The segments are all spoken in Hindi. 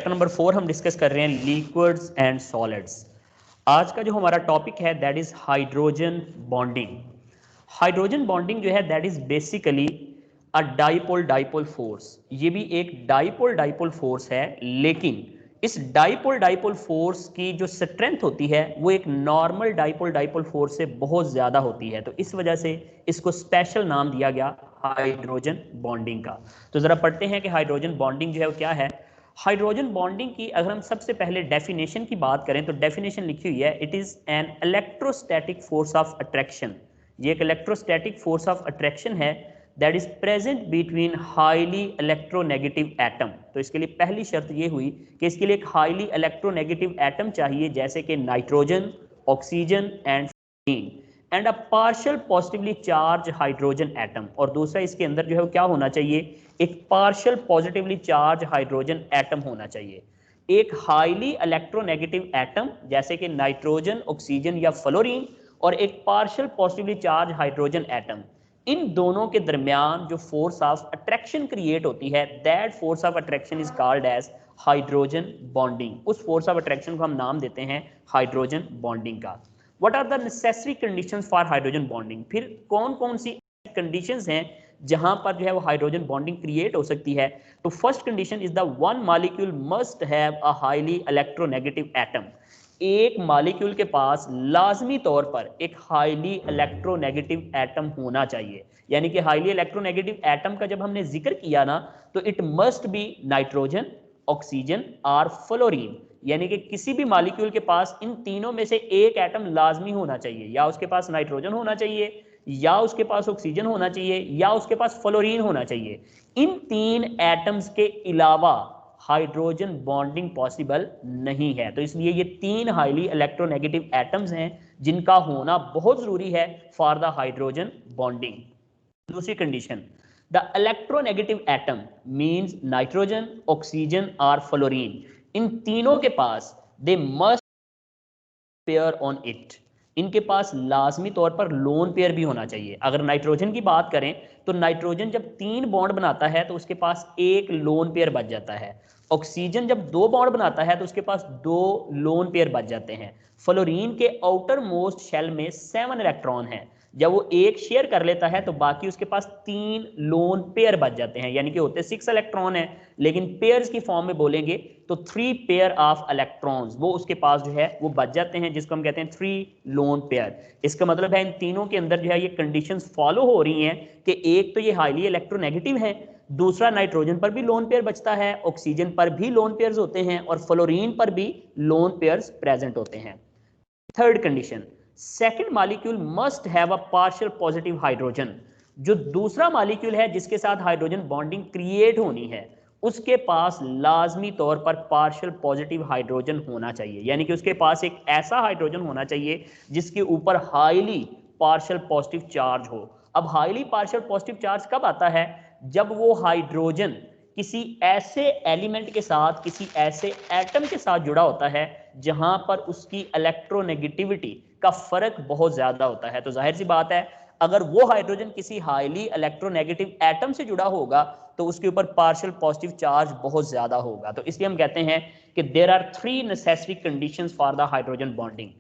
चैप्टर नंबर 4 हम डिस्कस कर रहे हैं लिक्विड्स एंड सॉलिड्स। आज का जो हमारा टॉपिक है that is hydrogen bonding. Hydrogen bonding जो है that is basically a dipole dipole force. ये भी एक डाइपोल डाइपोल फोर्स है, लेकिन इस डाइपोल डाइपोल फोर्स की जो स्ट्रेंथ होती है वो एक नॉर्मल डाइपोल डाइपोल फोर्स से बहुत ज्यादा होती है। तो इस वजह से इसको स्पेशल नाम दिया गया हाइड्रोजन बॉन्डिंग का। तो जरा पढ़ते हैं कि हाइड्रोजन बॉन्डिंग जो है वो क्या है। हाइड्रोजन बॉन्डिंग की अगर हम सबसे पहले डेफिनेशन की बात करें तो डेफिनेशन लिखी हुई है, it is an electrostatic force of attraction. ये एक इलेक्ट्रोस्टैटिक फोर्स ऑफ अट्रैक्शन है that is present between highly electronegative atom. तो इसके लिए पहली शर्त ये हुई कि इसके लिए एक हाईली इलेक्ट्रोनेगेटिव एटम चाहिए, जैसे कि nitrogen, oxygen and a partial positively charge hydrogen atom. और दूसरा इसके अंदर जो है क्या होना चाहिए, एक partial positively charge hydrogen atom होना चाहिए। एक हाईली इलेक्ट्रोनेगेटिव एटम जैसे कि नाइट्रोजन, ऑक्सीजन या फ्लोरीन, और एक partial positively charge hydrogen atom. इन दोनों के दरमियान जो फोर्स ऑफ अट्रैक्शन क्रिएट होती है that force of attraction is called as hydrogen bonding. उस फोर्स ऑफ अट्रैक्शन को हम नाम देते हैं हाइड्रोजन बॉन्डिंग का। What are the necessary conditions for hydrogen bonding? फिर कौन कौन सी कंडीशंस हैं जहां पर जो है वो हाइड्रोजन बॉन्डिंग क्रिएट हो सकती है? तो first condition is the one molecule must have a highly electronegative atom. एक मॉलिक्यूल के पास लाजमी तौर पर एक हाईली इलेक्ट्रोनेगेटिव एटम होना चाहिए। यानी कि हाईली इलेक्ट्रोनेगेटिव एटम का जब हमने जिक्र किया ना, तो it must be nitrogen, oxygen और फ्लोरीन। यानी कि किसी भी मॉलिक्यूल के पास इन तीनों में से एक एटम लाजमी होना चाहिए। या उसके पास नाइट्रोजन होना चाहिए, या उसके पास ऑक्सीजन होना चाहिए, या उसके पास फ्लोरीन होना चाहिए। इन तीन एटम्स के अलावा हाइड्रोजन बॉन्डिंग पॉसिबल नहीं है। तो इसलिए ये तीन हाईली इलेक्ट्रोनेगेटिव एटम्स हैं जिनका होना बहुत जरूरी है फॉर द हाइड्रोजन बॉन्डिंग। दूसरी condition, the electronegative atom means nitrogen, oxygen और फ्लोरीन। इन तीनों के पास they must pair on it. इनके पास लाजमी तौर पर लोन पेयर भी होना चाहिए। अगर नाइट्रोजन की बात करें तो नाइट्रोजन जब 3 बॉन्ड बनाता है तो उसके पास एक लोन पेयर बच जाता है। ऑक्सीजन जब 2 बॉन्ड बनाता है तो उसके पास 2 लोन पेयर बच जाते हैं। फ्लोरीन के आउटर मोस्ट शेल में 7 इलेक्ट्रॉन है। जब वो एक शेयर कर लेता है तो बाकी उसके पास 3 लोन पेयर बच जाते हैं, यानी कि होते 6 इलेक्ट्रॉन है, लेकिन पेयर्स की फॉर्म में बोलेंगे तो 3 पेयर ऑफ इलेक्ट्रॉन्स वो उसके पास जो है वो बच जाते हैं, जिसको हम कहते हैं 3 लोन पेयर। इसका मतलब है इन तीनों के अंदर जो है ये कंडीशंस फॉलो हो रही हैं कि एक तो ये हाईली इलेक्ट्रोनेगेटिव है, दूसरा नाइट्रोजन पर भी लोन पेयर बचता है, ऑक्सीजन पर भी लोन पेयर्स होते हैं, और फ्लोरीन पर भी लोन पेयर्स प्रेजेंट होते हैं। Third condition, second molecule must have a partial positive hydrogen. जो दूसरा मॉलिक्यूल है जिसके साथ हाइड्रोजन बॉन्डिंग क्रिएट होनी है उसके पास लाजमी तौर पर पार्शियल पॉजिटिव हाइड्रोजन होना चाहिए। यानी कि उसके पास एक ऐसा हाइड्रोजन होना चाहिए जिसके ऊपर हाईली पार्शियल पॉजिटिव चार्ज हो। अब हाईली पार्शियल पॉजिटिव चार्ज कब आता है? जब वो हाइड्रोजन किसी ऐसे एलिमेंट के साथ, किसी ऐसे एटम के साथ जुड़ा होता है जहां पर उसकी इलेक्ट्रोनेगेटिविटी का फर्क बहुत ज्यादा होता है। तो जाहिर सी बात है अगर वो हाइड्रोजन किसी हाईली इलेक्ट्रोनेगेटिव एटम से जुड़ा होगा तो उसके ऊपर पार्शियल पॉजिटिव चार्ज बहुत ज्यादा होगा। तो इसलिए हम कहते हैं कि there are 3 necessary conditions for the hydrogen bonding.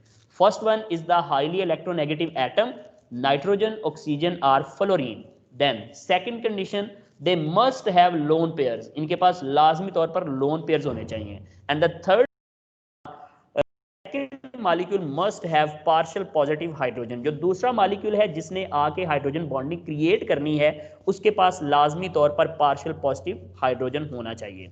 First one is the highly electronegative atom, nitrogen, oxygen और fluorine. Then second condition, they must have lone pairs. इनके पास लाजमी तौर पर लोन पेयर्स होने चाहिए। And the third molecule must have partial positive hydrogen. जो दूसरा मॉलिक्यूल है जिसने आके हाइड्रोजन बॉन्डिंग क्रिएट करनी है उसके पास लाजमी तौर पर पार्शियल पॉजिटिव हाइड्रोजन होना चाहिए।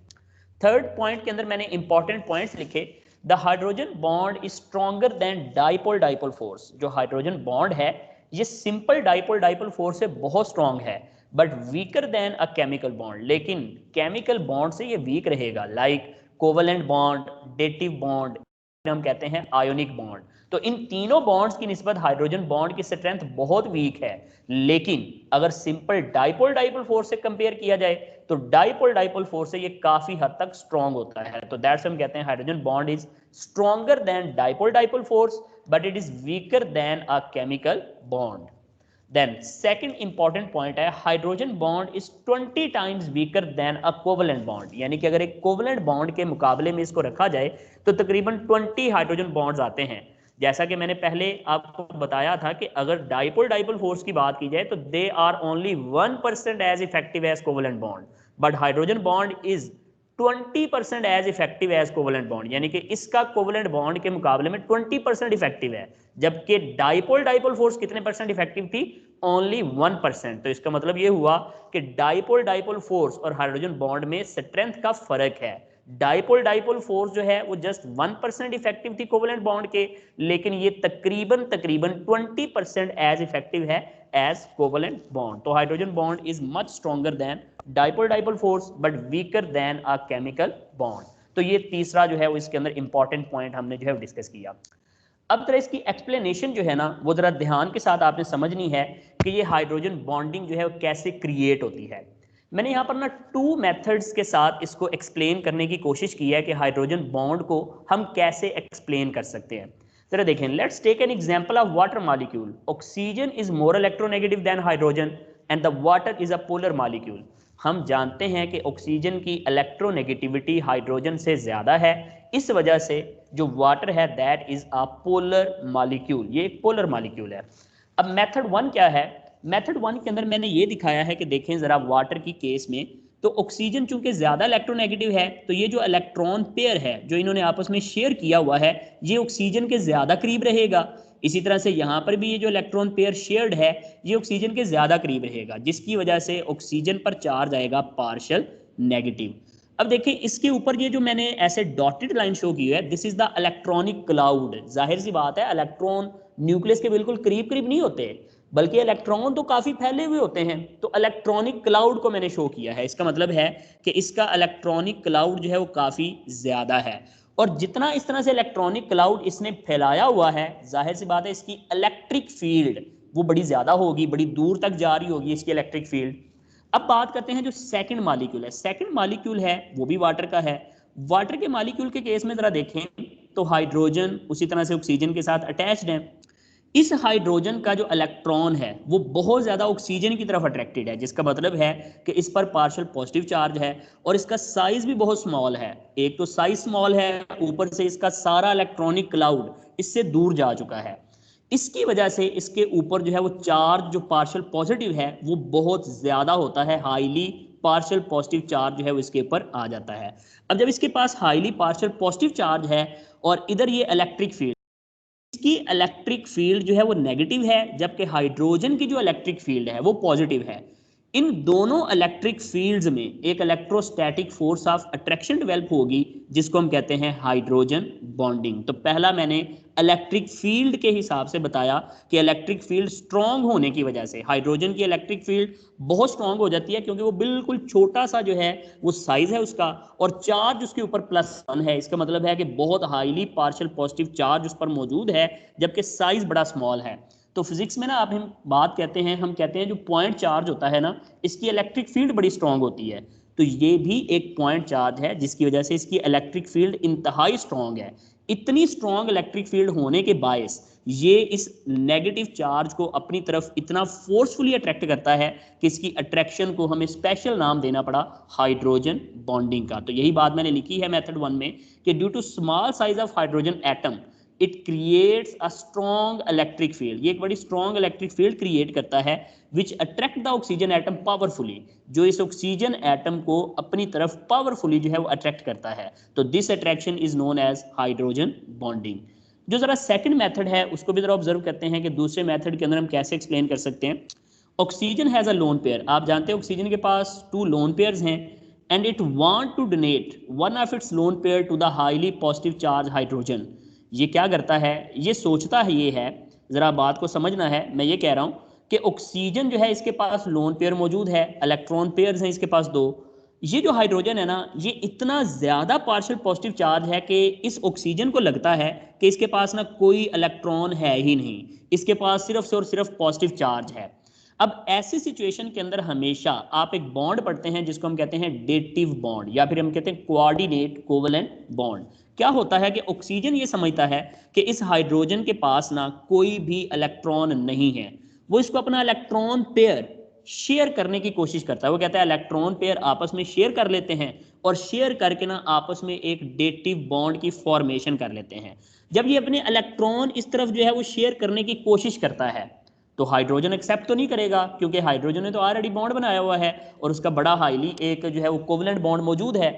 थर्ड पॉइंट के अंदर मैंने इंपॉर्टेंट पॉइंट्स लिखे। The hydrogen bond is stronger than dipole dipole force. जो हाइड्रोजन बॉन्ड है ये सिंपल डाइपोल डाइपोल फोर्स से बहुत स्ट्रॉन्ग है, but weaker than a chemical bond. लेकिन केमिकल बॉन्ड से ये वीक रहेगा, like covalent bond, dative bond, हम कहते हैं आयोनिक बॉन्ड। तो इन तीनों बॉन्ड्स की निस्बत हाइड्रोजन बॉन्ड की स्ट्रेंथ बहुत वीक है। लेकिन अगर सिंपल डाइपोल डाइपोल फोर्स से कंपेयर किया जाए तो डाइपोल डाइपोल फोर्स से ये काफी हद तक स्ट्रॉन्ग होता है। तो दैट्स हम कहते हैं hydrogen bond is stronger than dipole dipole force, but it is weaker than a chemical bond. Then second important point है hydrogen bond is 20 times weaker than a covalent bond, यानी कि अगर एक कोवलेंट बॉन्ड के मुकाबले में इसको रखा जाए तो तकरीबन 20 हाइड्रोजन बॉन्ड्स आते हैं। जैसा कि मैंने पहले आपको बताया था कि अगर डाइपोल डाइपोल फोर्स की बात की जाए तो they are only 1% as effective as covalent bond, but hydrogen bond is 20% as effective as covalent bond, यानी कि इसका कोवलेंट बॉन्ड के मुकाबले में 20% इफेक्टिव है, जबकि डाइपोल डाइपोल फोर्स कितने परसेंट इफेक्टिव थी, ओनली 1%। तो इसका मतलब ये हुआ कि डाइपोल डाइपोल फोर्स और हाइड्रोजन बॉन्ड में स्ट्रेंथ का फर्क है। डाइपोल डाइपोल फोर्स जो है वो जस्ट 1% इफेक्टिव थी कोवलेंट बॉन्ड के, लेकिन ये तकरीबन 20% एज इफेक्टिव है एज कोवलेंट बॉन्ड। तो hydrogen bond is much stronger than dipole dipole force but weaker than a chemical bond. तो ये तीसरा जो है वो इसके अंदर इंपॉर्टेंट पॉइंट हमने जो है डिस्कस किया। अब जरा इसकी एक्सप्लेनेशन जो है ना वो जरा ध्यान के साथ आपने समझनी है कि ये हाइड्रोजन बॉन्डिंग जो है वो कैसे क्रिएट होती है। मैंने यहाँ पर ना 2 मेथड्स के साथ इसको एक्सप्लेन करने की कोशिश की है कि हाइड्रोजन बॉन्ड को हम कैसे एक्सप्लेन कर सकते हैं। जरा देखें, let's take an example of water molecule. Oxygen is more electronegative than hydrogen and the water is a polar molecule. हम जानते हैं कि ऑक्सीजन की इलेक्ट्रोनेगेटिविटी हाइड्रोजन से ज़्यादा है, इस वजह से जो वाटर है that is a polar molecule, ये एक पोलर मॉलिक्यूल है। अब मेथड 1 क्या है, मेथड 1 के अंदर मैंने ये दिखाया है कि देखें ज़रा वाटर की केस में तो ऑक्सीजन चूंकि ज़्यादा इलेक्ट्रोनेगेटिव है तो ये जो इलेक्ट्रॉन पेयर है जो इन्होंने आपस में शेयर किया हुआ है ये ऑक्सीजन के ज़्यादा करीब रहेगा। इसी तरह से यहाँ पर भी ये जो इलेक्ट्रॉन पेयर शेयर्ड है ये ऑक्सीजन के ज़्यादा करीब रहेगा, जिसकी वजह से ऑक्सीजन पर चार्ज आएगा पार्शियल नेगेटिव। अब देखिए इसके ऊपर ये जो मैंने ऐसे डॉटेड लाइन शो की है this is the electronic cloud. जाहिर सी बात है इलेक्ट्रॉन न्यूक्लियस के बिल्कुल करीब करीब नहीं होते बल्कि इलेक्ट्रॉन तो काफी फैले हुए होते हैं, तो इलेक्ट्रॉनिक क्लाउड को मैंने शो किया है। इसका मतलब है कि इसका इलेक्ट्रॉनिक क्लाउड जो है वो काफी ज्यादा है, और जितना इस तरह से इलेक्ट्रॉनिक क्लाउड इसने फैलाया हुआ है जाहिर सी बात है इसकी इलेक्ट्रिक फील्ड वो बड़ी ज्यादा होगी, बड़ी दूर तक जा रही होगी इसकी इलेक्ट्रिक फील्ड। अब बात करते हैं जो सेकंड मॉलिक्यूल है, सेकंड मॉलिक्यूल है वो भी वाटर का है। वाटर के मॉलिक्यूल के केस में जरा देखें तो हाइड्रोजन उसी तरह से ऑक्सीजन के साथ अटैच्ड है। इस हाइड्रोजन का जो इलेक्ट्रॉन है वो बहुत ज्यादा ऑक्सीजन की तरफ अट्रैक्टेड है, जिसका मतलब है कि इस पर पार्शियल पॉजिटिव चार्ज है और इसका साइज भी बहुत स्मॉल है। एक तो साइज स्मॉल है, ऊपर से इसका सारा इलेक्ट्रॉनिक क्लाउड इससे दूर जा चुका है। इसकी वजह से इसके ऊपर जो है वो चार्ज जो पार्शियल पॉजिटिव है वो बहुत ज्यादा होता है, हाईली पार्शियल पॉजिटिव चार्ज जो है वो इसके ऊपर आ जाता है। अब जब इसके पास हाईली पार्शियल पॉजिटिव चार्ज है और इधर ये इलेक्ट्रिक फील्ड, इसकी इलेक्ट्रिक फील्ड जो है वो नेगेटिव है जबकि हाइड्रोजन की जो इलेक्ट्रिक फील्ड है वो पॉजिटिव है। इन दोनों इलेक्ट्रिक फील्ड्स में एक electrostatic force of attraction develop होगी जिसको हम कहते हैं हाइड्रोजन बॉन्डिंग। तो पहला मैंने इलेक्ट्रिक फील्ड के हिसाब से बताया कि इलेक्ट्रिक फील्ड स्ट्रांग होने की वजह से हाइड्रोजन की इलेक्ट्रिक फील्ड बहुत स्ट्रांग हो जाती है क्योंकि वो बिल्कुल छोटा सा जो है वो साइज है उसका और चार्ज उसके ऊपर +1 है। इसका मतलब है कि बहुत हाईली पार्शियल पॉजिटिव चार्ज उस पर मौजूद है जबकि साइज बड़ा स्मॉल है। तो फिजिक्स में ना आप हम बात कहते हैं, हम कहते हैं जो पॉइंट चार्ज होता है ना इसकी इलेक्ट्रिक फील्ड बड़ी स्ट्रांग होती है, तो ये भी एक पॉइंट चार्ज है जिसकी वजह से इसकी इलेक्ट्रिक फील्ड इंतहाई स्ट्रांग है। इतनी स्ट्रांग इलेक्ट्रिक फील्ड होने के बायस ये इस नेगेटिव चार्ज को अपनी तरफ इतना फोर्सफुली अट्रैक्ट करता है कि इसकी अट्रैक्शन को हमें स्पेशल नाम देना पड़ा हाइड्रोजन बॉन्डिंग का। तो यही बात मैंने लिखी है मेथड 1 में कि due to small size of hydrogen atom it creates a strong electric field. ये एक बड़ी स्ट्रॉन्ग इलेक्ट्रिक फील्ड क्रिएट करता है which attract the oxygen atom powerfully, जो इस ऑक्सीजन एटम को अपनी तरफ पावरफुली जो है वो अट्रैक्ट करता है। तो this attraction is known as hydrogen bonding. जो जरा सेकंड मेथड है उसको भी जरा ऑब्जर्व करते हैं कि दूसरे मेथड के अंदर हम कैसे एक्सप्लेन कर सकते हैं। Oxygen has a lone pair, आप जानते हैं ऑक्सीजन के पास 2 लोन पेयर्स हैं and it want to donate one of its lone pair to the highly positive charge hydrogen. ये क्या करता है, ये सोचता है, ये है जरा बात को समझना है। मैं ये कह रहा हूं कि ऑक्सीजन जो है इसके पास लोन पेयर मौजूद है, इलेक्ट्रॉन पेयर्स हैं इसके पास 2। ये जो हाइड्रोजन है ना ये इतना ज्यादा पार्शियल पॉजिटिव चार्ज है कि इस ऑक्सीजन को लगता है कि इसके पास ना कोई इलेक्ट्रॉन है ही नहीं, इसके पास सिर्फ और सिर्फ पॉजिटिव चार्ज है। अब ऐसी सिचुएशन के अंदर हमेशा आप एक बॉन्ड पढ़ते हैं जिसको हम कहते हैं डेटिव बॉन्ड या फिर हम कहते हैं कोऑर्डिनेट कोवेलेंट बॉन्ड। क्या होता है कि ऑक्सीजन ये समझता है कि इस हाइड्रोजन के पास ना कोई भी इलेक्ट्रॉन नहीं है, वो इसको अपना इलेक्ट्रॉन पेयर शेयर करने की कोशिश करता है। वो कहता है इलेक्ट्रॉन पेयर आपस में शेयर कर लेते हैं और शेयर करके ना आपस में एक डेटिव बॉन्ड की फॉर्मेशन कर लेते हैं। जब ये अपने इलेक्ट्रॉन इस तरफ जो है वो शेयर करने की कोशिश करता है तो हाइड्रोजन एक्सेप्ट तो नहीं करेगा, क्योंकि हाइड्रोजन ने तो ऑलरेडी बॉन्ड बनाया हुआ है और उसका बड़ा हाईली एक जो है वो कोवलेंट बॉन्ड मौजूद है।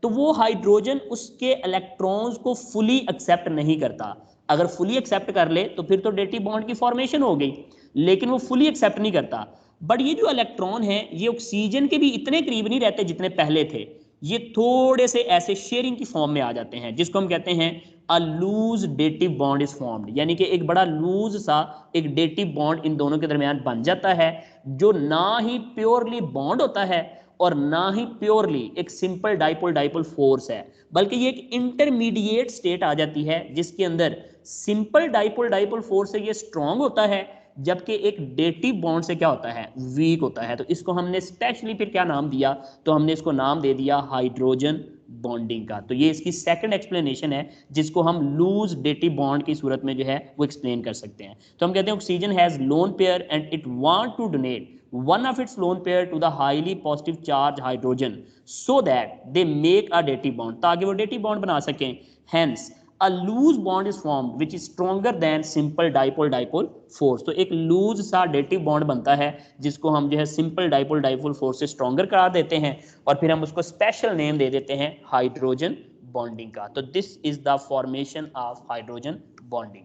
तो वो हाइड्रोजन उसके इलेक्ट्रॉन्स को फुली एक्सेप्ट नहीं करता। अगर फुली एक्सेप्ट कर ले तो फिर तो डेटिव बॉन्ड की फॉर्मेशन हो गई, लेकिन वो फुली एक्सेप्ट नहीं करता। बट ये जो इलेक्ट्रॉन है ये ऑक्सीजन के भी इतने करीब नहीं रहते जितने पहले थे, ये थोड़े से ऐसे शेयरिंग की फॉर्म में आ जाते हैं, जिसको हम कहते हैं a loose dative bond is formed, यानी कि एक बड़ा लूज सा एक डेटिव बॉन्ड इन दोनों के दरमियान बन जाता है, जो ना ही प्योरली बॉन्ड होता है और ना ही प्योरली एक सिंपल डाइपोल डाइपोल फोर्स है, बल्कि ये एक इंटरमीडिएट स्टेट आ जाती है जिसके अंदर सिंपल डाइपोल डाइपोल फोर्स से ये स्ट्रांग होता है, जबकि एक डेटिव बॉन्ड से क्या होता है, वीक होता है। तो इसको हमने स्पेशली फिर क्या नाम दिया, तो हमने इसको नाम दे दिया हाइड्रोजन बॉन्डिंग का। तो ये इसकी सेकंड एक्सप्लेनेशन है जिसको हम लूज डेटिव बॉन्ड की सूरत में जो है वो एक्सप्लेन कर सकते हैं। तो हम कहते हैं oxygen has lone pair and it want to donate one of its lone pair to the highly positive charge hydrogen so that they make a dative bond, ताकि वो dative bond बना सकें। Hence a loose bond is formed which is stronger than simple dipole dipole force। तो एक लूज सा डेटिव बॉन्ड बनता है जिसको हम जो है सिंपल डाइपोल डाइपोल फोर्स से स्ट्रॉन्गर करा देते हैं और फिर हम उसको स्पेशल नेम दे देते हैं हाइड्रोजन बॉन्डिंग का। तो this is the formation of hydrogen bonding.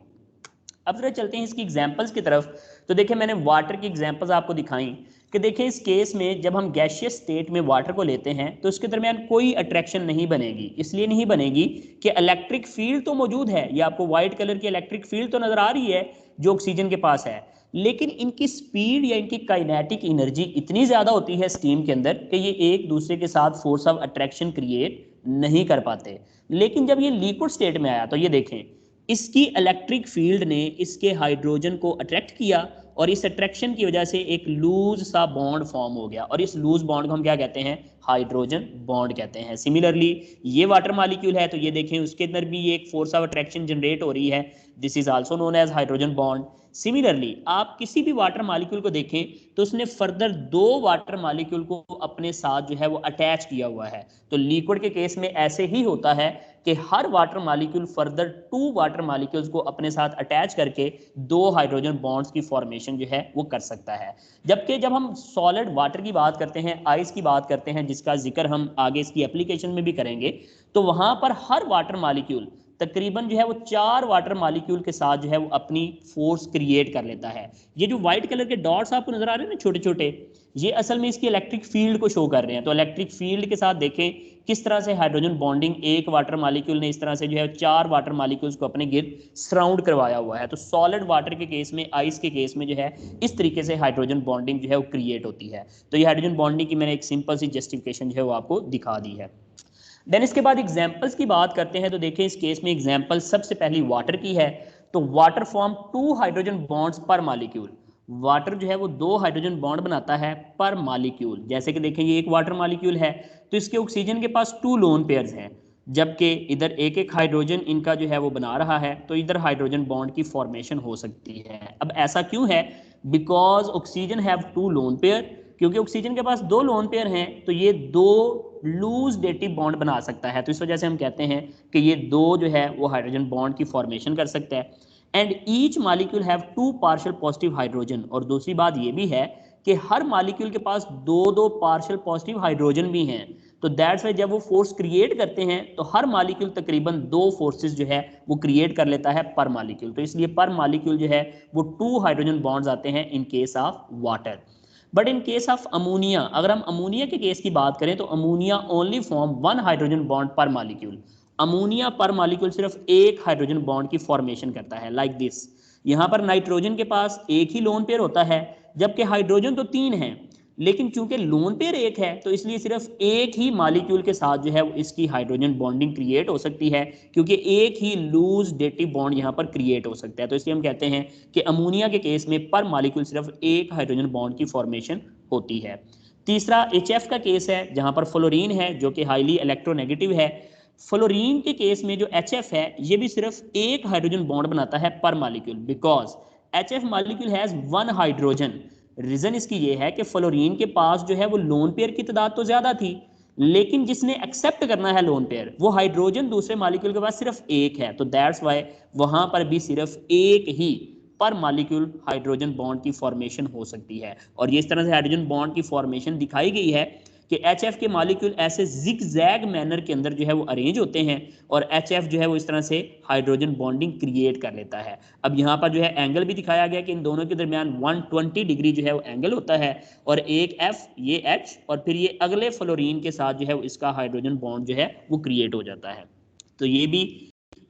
अब जरा चलते हैं इसकी एग्जांपल्स की तरफ। तो देखिए मैंने वाटर की एग्जांपल्स आपको दिखाई कि देखिए इस केस में जब हम गैसियस स्टेट में वाटर को लेते हैं तो इसके दरमियान कोई अट्रैक्शन नहीं बनेगी। इसलिए नहीं बनेगी कि इलेक्ट्रिक फील्ड तो मौजूद है, ये आपको व्हाइट कलर की इलेक्ट्रिक फील्ड तो नजर आ रही है जो ऑक्सीजन के पास है, लेकिन इनकी स्पीड या इनकी काइनेटिक एनर्जी इतनी ज्यादा होती है स्टीम के अंदर कि ये एक दूसरे के साथ फोर्स ऑफ अट्रैक्शन क्रिएट नहीं कर पाते। लेकिन जब ये लिक्विड स्टेट में आया तो ये देखें इसकी इलेक्ट्रिक फील्ड ने इसके हाइड्रोजन को अट्रैक्ट किया और इस अट्रैक्शन की वजह से एक लूज सा बॉन्ड फॉर्म हो गया और इस लूज बॉन्ड को हम क्या कहते हैं, हाइड्रोजन बॉन्ड कहते हैं। सिमिलरली ये वाटर मॉलिक्यूल है तो ये देखें उसके अंदर भी ये एक फोर्स ऑफ अट्रैक्शन जनरेट हो रही है, this is also known as hydrogen bond. Similarly आप किसी भी वाटर मॉलिक्यूल को देखें तो उसने फर्दर दो वाटर मॉलिक्यूल को अपने साथ जो है वो अटैच किया हुआ है। तो लिक्विड के केस में ऐसे ही होता है कि हर water molecule further to water molecules को अपने साथ अटैच करके दो हाइड्रोजन बॉन्ड्स की फॉर्मेशन जो है वो कर सकता है। जबकि जब हम सॉलिड वाटर की बात करते हैं, आइस की बात करते हैं, जिसका जिक्र हम आगे इसकी एप्लीकेशन में भी करेंगे, तो वहां पर हर वाटर मॉलिक्यूल तकरीबन जो है वो चार वाटर मॉलिक्यूल के साथ जो है वो अपनी फोर्स क्रिएट कर लेता है। ये जो व्हाइट कलर के डॉट्स आपको नजर आ रहे हैं ना छोटे छोटे, ये असल में इसकी इलेक्ट्रिक फील्ड को शो कर रहे हैं। तो इलेक्ट्रिक फील्ड के साथ देखें किस तरह से हाइड्रोजन बॉन्डिंग एक वाटर मॉलिक्यूल ने इस तरह से जो है चार वाटर मॉलिक्यूल्स को अपने गिर्द सराउंड करवाया हुआ है। तो सॉलिड वाटर के केस में, आइस के केस में जो है इस तरीके से हाइड्रोजन बॉन्डिंग जो है वो क्रिएट होती है। तो ये हाइड्रोजन बॉन्डिंग की मैंने एक सिंपल सी जस्टिफिकेशन जो है वो आपको दिखा दी है। देन इसके बाद एग्जाम्पल्स की बात करते हैं। तो देखें इस केस में एग्जाम्पल सबसे पहली वाटर की है। तो water form two hydrogen bonds per molecule, water जो है वो दो हाइड्रोजन बॉन्ड बनाता है पर मॉलिक्यूल। जैसे कि देखें ये एक वाटर मॉलिक्यूल है तो इसके ऑक्सीजन के पास टू लोन पेयर्स हैं, जबकि इधर एक एक हाइड्रोजन इनका जो है वो बना रहा है, तो इधर हाइड्रोजन बॉन्ड की फॉर्मेशन हो सकती है। अब ऐसा क्यों है, because oxygen have two lone pair, क्योंकि ऑक्सीजन के पास दो लोन पेयर हैं तो ये दो लूज डेटिव बॉन्ड बना सकता है। तो इस वजह से हम कहते हैं कि ये दो जो है वो हाइड्रोजन बॉन्ड की फॉर्मेशन कर सकता है। And each molecule have two partial positive hydrogen, और दूसरी बात ये भी है कि हर मॉलिक्यूल के पास दो दो पार्शियल पॉजिटिव हाइड्रोजन भी हैं। तो दैट्स वाई जब वो फोर्स क्रिएट करते हैं तो हर मॉलिक्यूल तकरीबन दो फोर्सेस जो है वो क्रिएट कर लेता है पर मॉलिक्यूल। तो इसलिए पर मॉलिक्यूल जो है वो टू हाइड्रोजन बॉन्ड्स आते हैं in case of water. But in case of ammonia, अगर हम अमोनिया के केस की बात करें तो ammonia only form one hydrogen bond पर मॉलिक्यूल। अमोनिया पर मॉलिक्यूल सिर्फ एक हाइड्रोजन बॉन्ड की फॉर्मेशन करता है, लाइक दिस। यहाँ पर नाइट्रोजन के पास एक ही लोन पेयर होता है, जबकि हाइड्रोजन तो तीन है, लेकिन चूंकि लोन पेयर एक है तो इसलिए सिर्फ एक ही मॉलिक्यूल के साथ जो है इसकी हाइड्रोजन बॉन्डिंग क्रिएट हो सकती है, क्योंकि एक ही लूज डेटिव बॉन्ड यहाँ पर क्रिएट हो सकता है। तो इसलिए हम कहते हैं कि अमोनिया के केस में पर मॉलिक्यूल सिर्फ एक हाइड्रोजन बॉन्ड की फॉर्मेशन होती है। तीसरा HF का केस है जहां पर फ्लोरीन है जो कि हाईली इलेक्ट्रोनेगेटिव है। फ्लोरीन के केस में जो HF है ये भी सिर्फ एक हाइड्रोजन बॉन्ड बनाता है per molecule, because HF molecule has 1 hydrogen. Reason इसकी ये है कि फ्लोरीन के पास जो है वो लोन पेयर की तादाद तो ज्यादा थी, लेकिन जिसने एक्सेप्ट करना है लोन पेयर, वो हाइड्रोजन दूसरे मॉलिक्यूल के पास सिर्फ एक है, तो दैट्स वाई वहां पर भी सिर्फ एक ही पर मॉलिक्यूल हाइड्रोजन बॉन्ड की फॉर्मेशन हो सकती है। और ये इस तरह से हाइड्रोजन बॉन्ड की फॉर्मेशन दिखाई गई है कि HF के मॉलिक्यूल ऐसे जिगजैग मैनर के अंदर जो है वो अरेंज होते हैं, और HF जो है वो इस तरह से हाइड्रोजन बॉन्डिंग क्रिएट कर लेता है। अब यहाँ पर जो है एंगल भी दिखाया गया कि इन दोनों के दरमियान 120 डिग्री जो है वो एंगल होता है, और एक F ये H और फिर ये अगले फ्लोरीन के साथ जो है इसका हाइड्रोजन बॉन्ड जो है वो क्रिएट हो जाता है। तो ये भी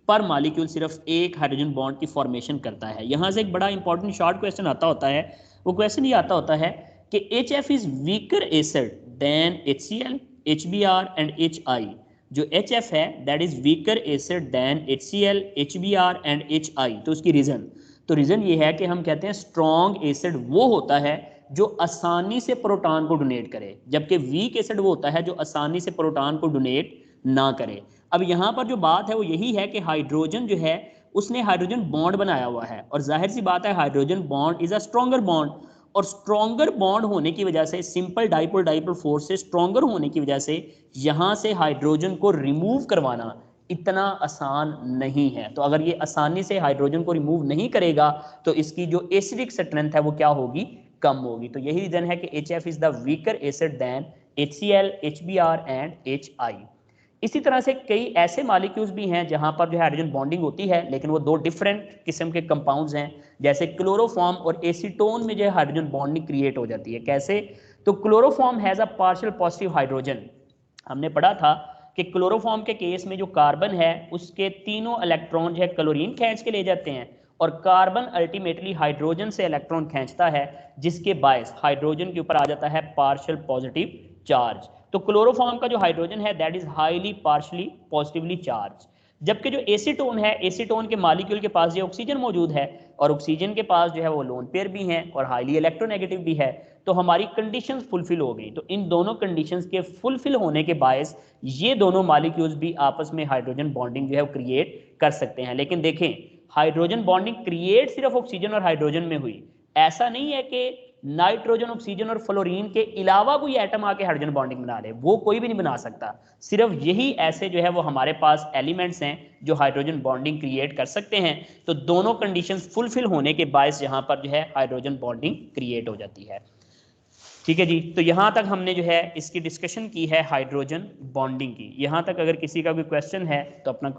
पर मॉलिक्यूल सिर्फ एक हाइड्रोजन बॉन्ड की फॉर्मेशन करता है। यहाँ से एक बड़ा इंपॉर्टेंट शॉर्ट क्वेश्चन आता होता है, वो क्वेश्चन ये आता होता है कि HF is weaker acid than HCl, HBr and HI। जो HF है that is weaker acid than HCl, HBr and HI। तो उसकी रीजन ये है कि हम कहते हैं स्ट्रॉन्ग एसिड वो होता है जो आसानी से प्रोटॉन को डोनेट करे, जबकि वीक एसिड वो होता है जो आसानी से प्रोटॉन को डोनेट ना करे। अब यहाँ पर जो बात है वो यही है कि हाइड्रोजन जो है उसने हाइड्रोजन बॉन्ड बनाया हुआ है, और जाहिर सी बात है hydrogen bond is a stronger bond, और स्ट्रॉन्गर बॉन्ड होने की वजह से, सिंपल डाइपोल डाइपोल फोर्स से स्ट्रॉन्गर होने की वजह से यहाँ से हाइड्रोजन को रिमूव करवाना इतना आसान नहीं है। तो अगर ये आसानी से हाइड्रोजन को रिमूव नहीं करेगा तो इसकी जो एसिडिक स्ट्रेंथ है वो क्या होगी, कम होगी। तो यही रीजन है कि HF is the weaker acid than HCl, HBr and HI। इसी तरह से कई ऐसे मॉलिक्यूल्स भी हैं जहां पर जो है हाइड्रोजन बॉन्डिंग होती है, लेकिन वो दो डिफरेंट किस्म के कंपाउंड्स हैं, जैसे क्लोरोफॉर्म और एसीटोन में जो है हाइड्रोजन बॉन्डिंग क्रिएट हो जाती है। कैसे? तो chloroform has a partial positive hydrogen. हमने पढ़ा था कि क्लोरोफॉर्म के केस में जो कार्बन है उसके तीनों इलेक्ट्रॉन जो है क्लोरीन खींच के ले जाते हैं, और कार्बन अल्टीमेटली हाइड्रोजन से इलेक्ट्रॉन खींचता है, जिसके बायस हाइड्रोजन के ऊपर आ जाता है पार्शियल पॉजिटिव चार्ज। तो क्लोरोफॉर्म का जो हाइड्रोजन है that is highly partially positively charge, जबकि जो एसीटोन है, एसीटोन के मॉलिक्यूल के पास जो ऑक्सीजन मौजूद है, और ऑक्सीजन के पास जो है वो लोन पेयर भी हैं और हाईली इलेक्ट्रोनेगेटिव भी है। तो हमारी कंडीशंस फुलफिल हो गई। तो इन दोनों कंडीशंस के फुलफिल होने के बायस ये दोनों मॉलिक्यूल्स भी आपस में हाइड्रोजन बॉन्डिंग जो है वो क्रिएट कर सकते हैं। लेकिन देखें, हाइड्रोजन बॉन्डिंग क्रिएट सिर्फ ऑक्सीजन और हाइड्रोजन में हुई, ऐसा नहीं है कि नाइट्रोजन, ऑक्सीजन और फ्लोरीन के अलावा कोई एटम आके हाइड्रोजन बॉन्डिंग बना ले, वो कोई भी नहीं बना सकता। सिर्फ यही ऐसे जो है वो हमारे पास एलिमेंट्स हैं जो हाइड्रोजन बॉन्डिंग क्रिएट कर सकते हैं। तो दोनों कंडीशंस फुलफिल होने के बायस यहाँ पर जो है हाइड्रोजन बॉन्डिंग क्रिएट हो जाती है। ठीक है जी, तो यहाँ तक हमने जो है इसकी डिस्कशन की है हाइड्रोजन बॉन्डिंग की। यहाँ तक अगर किसी का कोई क्वेश्चन है तो अपना